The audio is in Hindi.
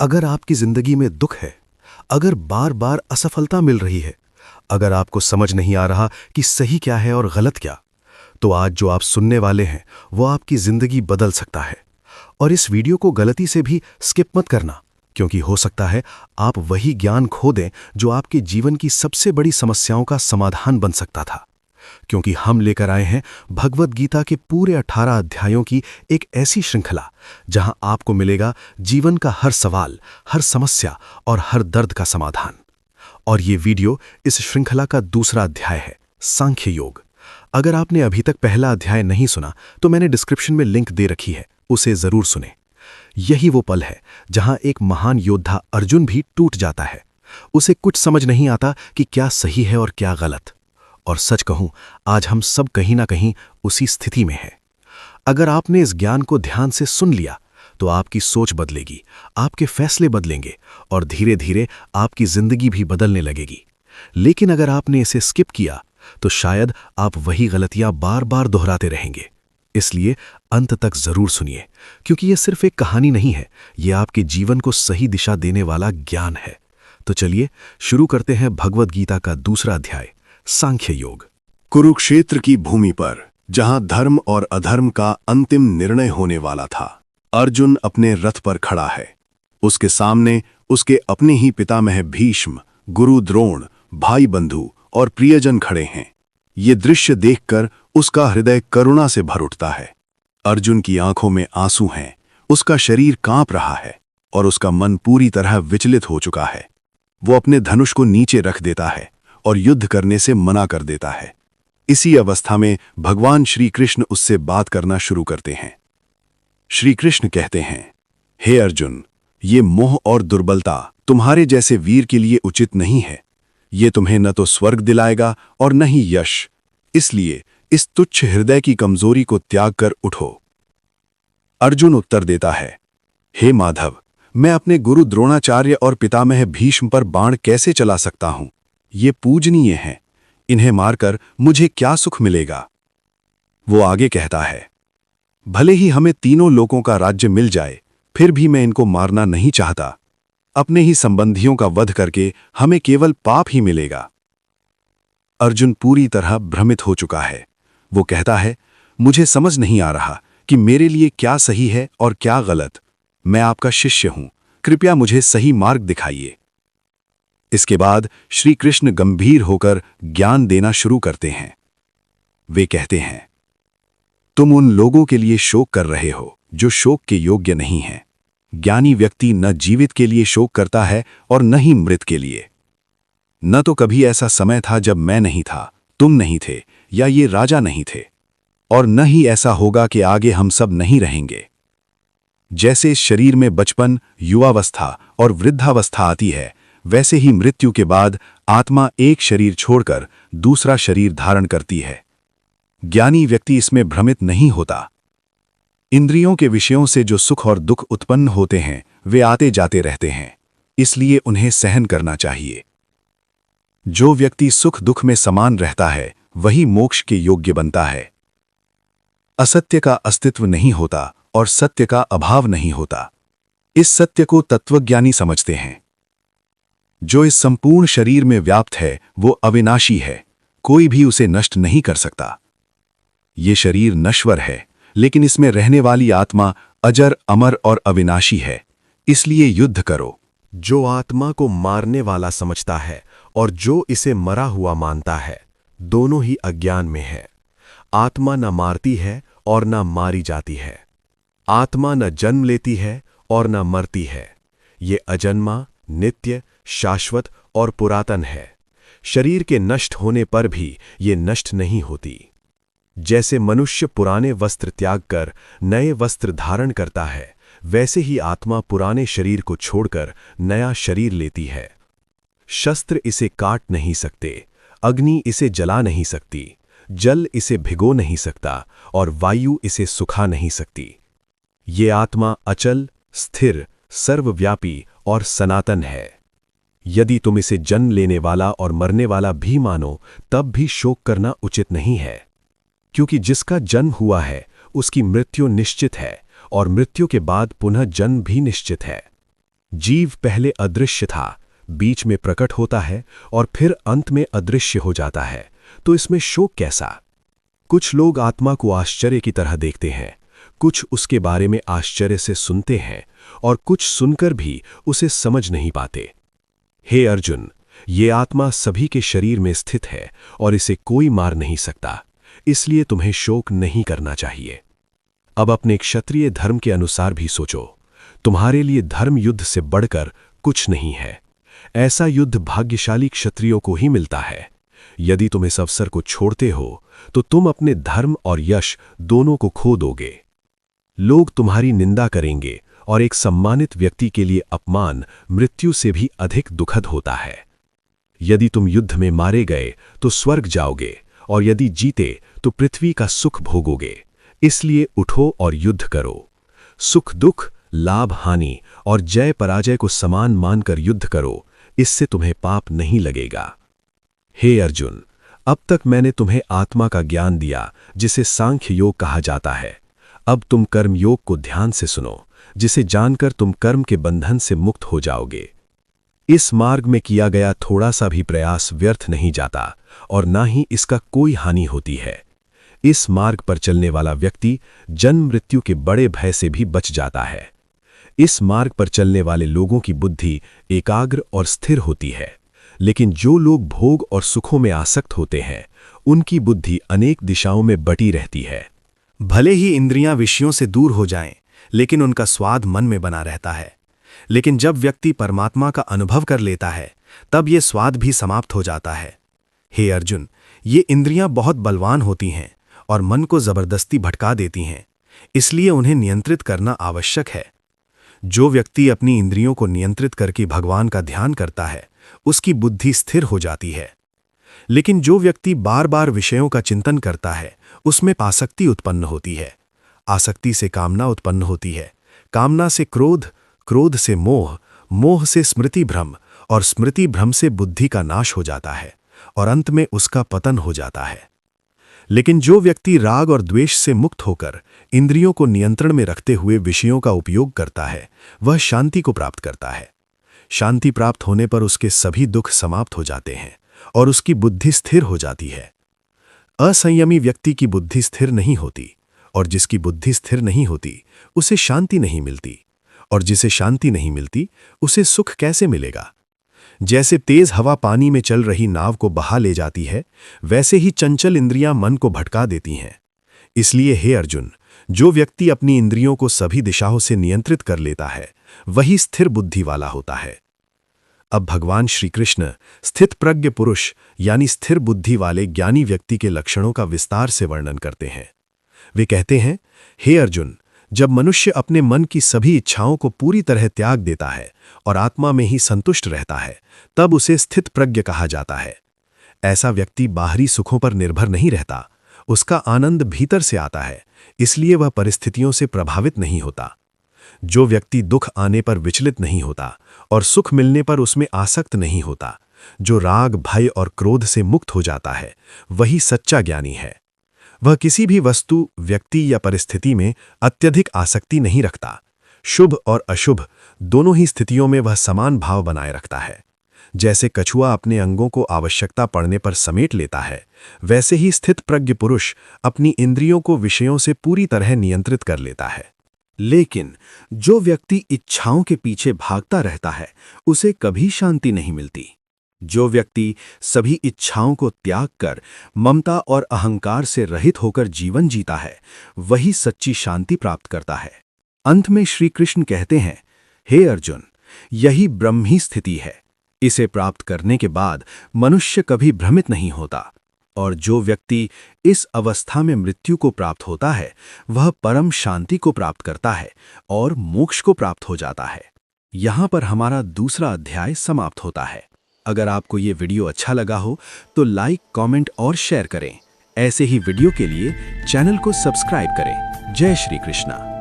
अगर आपकी जिंदगी में दुख है, अगर बार बार असफलता मिल रही है, अगर आपको समझ नहीं आ रहा कि सही क्या है और गलत क्या, तो आज जो आप सुनने वाले हैं वो आपकी जिंदगी बदल सकता है। और इस वीडियो को गलती से भी स्किप मत करना, क्योंकि हो सकता है आप वही ज्ञान खो दें जो आपके जीवन की सबसे बड़ी समस्याओं का समाधान बन सकता था। क्योंकि हम लेकर आए हैं भगवद गीता के पूरे 18 अध्यायों की एक ऐसी श्रृंखला जहां आपको मिलेगा जीवन का हर सवाल, हर समस्या और हर दर्द का समाधान। और ये वीडियो इस श्रृंखला का दूसरा अध्याय है, सांख्य योग। अगर आपने अभी तक पहला अध्याय नहीं सुना तो मैंने डिस्क्रिप्शन में लिंक दे रखी है, उसे जरूर सुने। यही वो पल है जहां एक महान योद्धा अर्जुन भी टूट जाता है। उसे कुछ समझ नहीं आता कि क्या सही है और क्या गलत। और सच कहूं, आज हम सब कहीं ना कहीं उसी स्थिति में हैं। अगर आपने इस ज्ञान को ध्यान से सुन लिया तो आपकी सोच बदलेगी, आपके फैसले बदलेंगे और धीरे धीरे आपकी जिंदगी भी बदलने लगेगी। लेकिन अगर आपने इसे स्किप किया तो शायद आप वही गलतियां बार बार दोहराते रहेंगे। इसलिए अंत तक जरूर सुनिए, क्योंकि यह सिर्फ एक कहानी नहीं है, यह आपके जीवन को सही दिशा देने वाला ज्ञान है। तो चलिए शुरू करते हैं भगवद गीता का दूसरा अध्याय, सांख्य योग। कुरुक्षेत्र की भूमि पर, जहां धर्म और अधर्म का अंतिम निर्णय होने वाला था, अर्जुन अपने रथ पर खड़ा है। उसके सामने उसके अपने ही पितामह भीष्म, गुरु द्रोण, भाई बंधु और प्रियजन खड़े हैं। ये दृश्य देखकर उसका हृदय करुणा से भर उठता है। अर्जुन की आंखों में आंसू हैं, उसका शरीर कांप रहा है और उसका मन पूरी तरह विचलित हो चुका है। वो अपने धनुष को नीचे रख देता है और युद्ध करने से मना कर देता है। इसी अवस्था में भगवान श्री कृष्ण उससे बात करना शुरू करते हैं। श्री कृष्ण कहते हैं, हे अर्जुन, ये मोह और दुर्बलता तुम्हारे जैसे वीर के लिए उचित नहीं है। ये तुम्हें न तो स्वर्ग दिलाएगा और न ही यश। इसलिए इस तुच्छ हृदय की कमजोरी को त्याग कर उठो। अर्जुन उत्तर देता है, हे माधव, मैं अपने गुरु द्रोणाचार्य और पितामह भीष्म पर बाण कैसे चला सकता हूं? ये पूजनीय हैं, इन्हें मारकर मुझे क्या सुख मिलेगा? वो आगे कहता है, भले ही हमें तीनों लोकों का राज्य मिल जाए, फिर भी मैं इनको मारना नहीं चाहता। अपने ही संबंधियों का वध करके हमें केवल पाप ही मिलेगा। अर्जुन पूरी तरह भ्रमित हो चुका है। वो कहता है, मुझे समझ नहीं आ रहा कि मेरे लिए क्या सही है और क्या गलत। मैं आपका शिष्य हूं, कृपया मुझे सही मार्ग दिखाइए। इसके बाद श्री कृष्ण गंभीर होकर ज्ञान देना शुरू करते हैं। वे कहते हैं, तुम उन लोगों के लिए शोक कर रहे हो जो शोक के योग्य नहीं हैं। ज्ञानी व्यक्ति न जीवित के लिए शोक करता है और न ही मृत के लिए। न तो कभी ऐसा समय था जब मैं नहीं था, तुम नहीं थे या ये राजा नहीं थे, और न ही ऐसा होगा कि आगे हम सब नहीं रहेंगे। जैसे इस शरीर में बचपन, युवावस्था और वृद्धावस्था आती है, वैसे ही मृत्यु के बाद आत्मा एक शरीर छोड़कर दूसरा शरीर धारण करती है। ज्ञानी व्यक्ति इसमें भ्रमित नहीं होता। इंद्रियों के विषयों से जो सुख और दुख उत्पन्न होते हैं वे आते जाते रहते हैं, इसलिए उन्हें सहन करना चाहिए। जो व्यक्ति सुख दुख में समान रहता है वही मोक्ष के योग्य बनता है। असत्य का अस्तित्व नहीं होता और सत्य का अभाव नहीं होता। इस सत्य को तत्वज्ञानी समझते हैं। जो इस संपूर्ण शरीर में व्याप्त है वो अविनाशी है, कोई भी उसे नष्ट नहीं कर सकता। ये शरीर नश्वर है, लेकिन इसमें रहने वाली आत्मा अजर, अमर और अविनाशी है। इसलिए युद्ध करो। जो आत्मा को मारने वाला समझता है और जो इसे मरा हुआ मानता है, दोनों ही अज्ञान में है। आत्मा न मारती है और न मारी जाती है। आत्मा न जन्म लेती है और न मरती है। ये अजन्मा, नित्य, शाश्वत और पुरातन है। शरीर के नष्ट होने पर भी ये नष्ट नहीं होती। जैसे मनुष्य पुराने वस्त्र त्याग कर नए वस्त्र धारण करता है, वैसे ही आत्मा पुराने शरीर को छोड़कर नया शरीर लेती है। शस्त्र इसे काट नहीं सकते, अग्नि इसे जला नहीं सकती, जल इसे भिगो नहीं सकता और वायु इसे सुखा नहीं सकती। ये आत्मा अचल, स्थिर, सर्वव्यापी और सनातन है। यदि तुम इसे जन्म लेने वाला और मरने वाला भी मानो, तब भी शोक करना उचित नहीं है, क्योंकि जिसका जन्म हुआ है उसकी मृत्यु निश्चित है और मृत्यु के बाद पुनः जन्म भी निश्चित है। जीव पहले अदृश्य था, बीच में प्रकट होता है और फिर अंत में अदृश्य हो जाता है, तो इसमें शोक कैसा? कुछ लोग आत्मा को आश्चर्य की तरह देखते हैं, कुछ उसके बारे में आश्चर्य से सुनते हैं और कुछ सुनकर भी उसे समझ नहीं पाते। हे अर्जुन, ये आत्मा सभी के शरीर में स्थित है और इसे कोई मार नहीं सकता, इसलिए तुम्हें शोक नहीं करना चाहिए। अब अपने क्षत्रिय धर्म के अनुसार भी सोचो। तुम्हारे लिए धर्म युद्ध से बढ़कर कुछ नहीं है। ऐसा युद्ध भाग्यशाली क्षत्रियों को ही मिलता है। यदि तुम इस अवसर को छोड़ते हो तो तुम अपने धर्म और यश दोनों को खो दोगे। लोग तुम्हारी निंदा करेंगे और एक सम्मानित व्यक्ति के लिए अपमान मृत्यु से भी अधिक दुखद होता है। यदि तुम युद्ध में मारे गए तो स्वर्ग जाओगे और यदि जीते तो पृथ्वी का सुख भोगोगे। इसलिए उठो और युद्ध करो। सुख दुख, लाभ हानि और जय पराजय को समान मानकर युद्ध करो, इससे तुम्हें पाप नहीं लगेगा। हे अर्जुन, अब तक मैंने तुम्हें आत्मा का ज्ञान दिया जिसे सांख्य योग कहा जाता है। अब तुम कर्म योग को ध्यान से सुनो, जिसे जानकर तुम कर्म के बंधन से मुक्त हो जाओगे। इस मार्ग में किया गया थोड़ा सा भी प्रयास व्यर्थ नहीं जाता और ना ही इसका कोई हानि होती है। इस मार्ग पर चलने वाला व्यक्ति जन्म मृत्यु के बड़े भय से भी बच जाता है। इस मार्ग पर चलने वाले लोगों की बुद्धि एकाग्र और स्थिर होती है, लेकिन जो लोग भोग और सुखों में आसक्त होते हैं, उनकी बुद्धि अनेक दिशाओं में बटी रहती है। भले ही इंद्रियां विषयों से दूर हो जाएं, लेकिन उनका स्वाद मन में बना रहता है। लेकिन जब व्यक्ति परमात्मा का अनुभव कर लेता है, तब ये स्वाद भी समाप्त हो जाता है। हे अर्जुन, ये इंद्रियां बहुत बलवान होती हैं और मन को जबरदस्ती भटका देती हैं, इसलिए उन्हें नियंत्रित करना आवश्यक है। जो व्यक्ति अपनी इंद्रियों को नियंत्रित करके भगवान का ध्यान करता है, उसकी बुद्धि स्थिर हो जाती है। लेकिन जो व्यक्ति बार बार विषयों का चिंतन करता है, उसमें आसक्ति उत्पन्न होती है। आसक्ति से कामना उत्पन्न होती है, कामना से क्रोध, क्रोध से मोह, मोह से स्मृति भ्रम और स्मृति भ्रम से बुद्धि का नाश हो जाता है और अंत में उसका पतन हो जाता है। लेकिन जो व्यक्ति राग और द्वेष से मुक्त होकर इंद्रियों को नियंत्रण में रखते हुए विषयों का उपयोग करता है, वह शांति को प्राप्त करता है। शांति प्राप्त होने पर उसके सभी दुख समाप्त हो जाते हैं और उसकी बुद्धि स्थिर हो जाती है। असंयमी व्यक्ति की बुद्धि स्थिर नहीं होती, और जिसकी बुद्धि स्थिर नहीं होती उसे शांति नहीं मिलती, और जिसे शांति नहीं मिलती उसे सुख कैसे मिलेगा? जैसे तेज हवा पानी में चल रही नाव को बहा ले जाती है, वैसे ही चंचल इंद्रियां मन को भटका देती हैं। इसलिए हे अर्जुन, जो व्यक्ति अपनी इंद्रियों को सभी दिशाओं से नियंत्रित कर लेता है, वही स्थिर बुद्धि वाला होता है। अब भगवान श्री कृष्ण स्थित प्रज्ञ पुरुष यानी स्थिर बुद्धि वाले ज्ञानी व्यक्ति के लक्षणों का विस्तार से वर्णन करते हैं। वे कहते हैं, हे अर्जुन, जब मनुष्य अपने मन की सभी इच्छाओं को पूरी तरह त्याग देता है और आत्मा में ही संतुष्ट रहता है, तब उसे स्थित प्रज्ञ कहा जाता है। ऐसा व्यक्ति बाहरी सुखों पर निर्भर नहीं रहता, उसका आनंद भीतर से आता है, इसलिए वह परिस्थितियों से प्रभावित नहीं होता। जो व्यक्ति दुख आने पर विचलित नहीं होता और सुख मिलने पर उसमें आसक्त नहीं होता, जो राग, भय और क्रोध से मुक्त हो जाता है, वही सच्चा ज्ञानी है। वह किसी भी वस्तु, व्यक्ति या परिस्थिति में अत्यधिक आसक्ति नहीं रखता। शुभ और अशुभ दोनों ही स्थितियों में वह समान भाव बनाए रखता है। जैसे कछुआ अपने अंगों को आवश्यकता पड़ने पर समेट लेता है, वैसे ही स्थित प्रज्ञ पुरुष अपनी इंद्रियों को विषयों से पूरी तरह नियंत्रित कर लेता है। लेकिन जो व्यक्ति इच्छाओं के पीछे भागता रहता है, उसे कभी शांति नहीं मिलती। जो व्यक्ति सभी इच्छाओं को त्याग कर ममता और अहंकार से रहित होकर जीवन जीता है, वही सच्ची शांति प्राप्त करता है। अंत में श्री कृष्ण कहते हैं, हे अर्जुन, यही ब्रह्मी स्थिति है। इसे प्राप्त करने के बाद मनुष्य कभी भ्रमित नहीं होता, और जो व्यक्ति इस अवस्था में मृत्यु को प्राप्त होता है, वह परम शांति को प्राप्त करता है और मोक्ष को प्राप्त हो जाता है। यहाँ पर हमारा दूसरा अध्याय समाप्त होता है। अगर आपको ये वीडियो अच्छा लगा हो तो लाइक, कमेंट और शेयर करें। ऐसे ही वीडियो के लिए चैनल को सब्सक्राइब करें। जय श्री कृष्णा।